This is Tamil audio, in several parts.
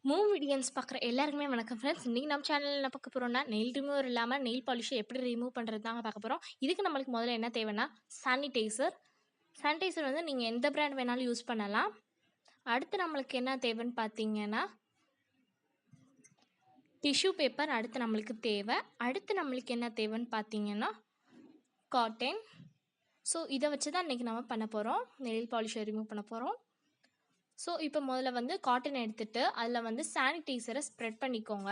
வீடியோஸ் பார்க்குற எல்லாருக்குமே வணக்கம் ஃப்ரெண்ட்ஸ். இன்றைக்கி நம்ம சேனலில் என்ன பார்க்க போகிறோம்னா, நெயில் ரிமூவர் இல்லாமல் நெயில் பாலிஷை எப்படி ரிமூவ் பண்ணுறது தாங்க பார்க்க போகிறோம். இதுக்கு நம்மளுக்கு முதல்ல என்ன தேவைன்னா, சானிடைசர். சானிடைசர் வந்து நீங்கள் எந்த பிராண்ட் வேணாலும் யூஸ் பண்ணலாம். அடுத்து நம்மளுக்கு என்ன தேவைன்னு பார்த்தீங்கன்னா, டிஷ்யூ பேப்பர் அடுத்து நம்மளுக்கு தேவை. அடுத்து நம்மளுக்கு என்ன தேவைன்னு பார்த்தீங்கன்னா, காட்டன். ஸோ இதை வச்சு தான் இன்றைக்கி நம்ம பண்ண போகிறோம், நெயில் பாலிஷை ரிமூவ் பண்ண போகிறோம். ஸோ இப்போ முதல்ல வந்து காட்டன் எடுத்துகிட்டு அதில் வந்து சானிடைசரை ஸ்ப்ரெட் பண்ணிக்கோங்க.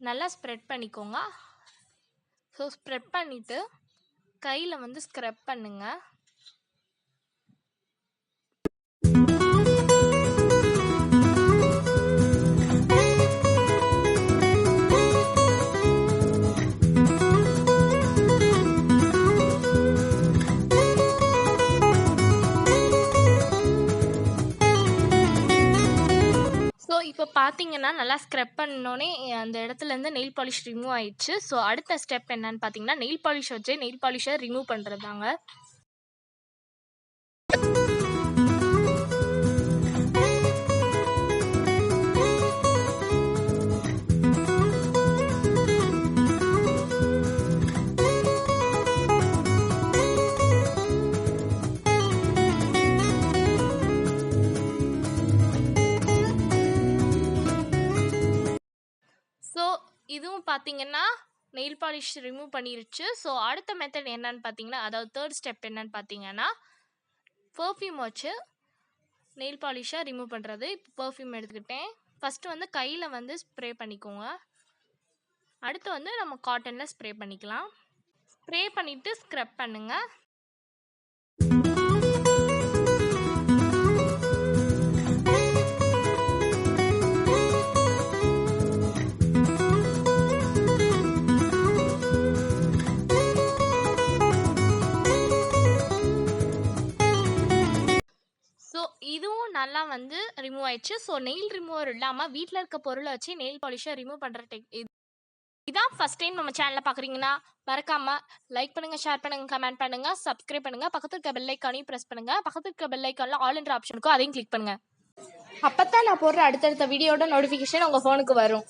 நல்லா ஸ்ப்ரெட் பண்ணிக்கோங்க. ஸோ ஸ்ப்ரெட் பண்ணிவிட்டு கையில் வந்து ஸ்க்ரப் பண்ணுங்கள். இப்போ பார்த்தீங்கன்னா நல்லா ஸ்க்ரப் பண்ணோன்னே அந்த இடத்துலேருந்து நெயில் பாலிஷ் ரிமூவ் ஆயிடுச்சு. ஸோ அடுத்த ஸ்டெப் என்னன்னு பார்த்தீங்கன்னா, நெயில் பாலிஷ் வச்சு நெயில் பாலிஷை ரிமூவ் பண்ணுறது தாங்க. ஸோ இதுவும் பார்த்தீங்கன்னா நெயில் பாலிஷ் ரிமூவ் பண்ணிருச்சு. ஸோ அடுத்த மெத்தட் என்னன்னு பார்த்தீங்கன்னா, அதாவது தேர்ட் ஸ்டெப் என்னன்னு பார்த்தீங்கன்னா, பர்ஃப்யூம் வச்சு நெயில் பாலிஷை ரிமூவ் பண்ணுறது. இப்போ பர்ஃப்யூம் எடுத்துக்கிட்டேன். ஃபஸ்ட்டு வந்து கையில் வந்து ஸ்ப்ரே பண்ணிக்கோங்க. அடுத்து வந்து நம்ம காட்டனில் ஸ்ப்ரே பண்ணிக்கலாம். ஸ்ப்ரே பண்ணிவிட்டு ஸ்க்ரப் பண்ணுங்கள். இதுவும் நல்லா வந்து ரிமூவ் ஆயிடுச்சு. ஸோ நெயில் ரிமூவர் இல்லாமல் வீட்டில் இருக்க பொருளை வச்சு நெயில் பாலிஷை ரிமூவ் பண்ணுற இதான் ஃபஸ்ட் டைம் நம்ம சேனலில் பார்க்குறீங்கன்னா மறக்காமல் லைக் பண்ணுங்கள், ஷேர் பண்ணுங்கள், கமெண்ட் பண்ணுங்கள், சப்ஸ்கிரைப் பண்ணுங்கள். பக்கத்தில் இருக்க பெல் ஐக்கானையும் ப்ரெஸ் பண்ணுங்கள். பக்கத்தில் இருக்க பெல் ஐக்கானில் ஆல் என்ற ஆப்ஷனுக்கும் அதையும் கிளிக் பண்ணுங்கள். அப்போ தான் நான் போடுற அடுத்தடுத்த வீடியோட நோட்டிஃபிகேஷன் உங்கள் ஃபோனுக்கு வரும்.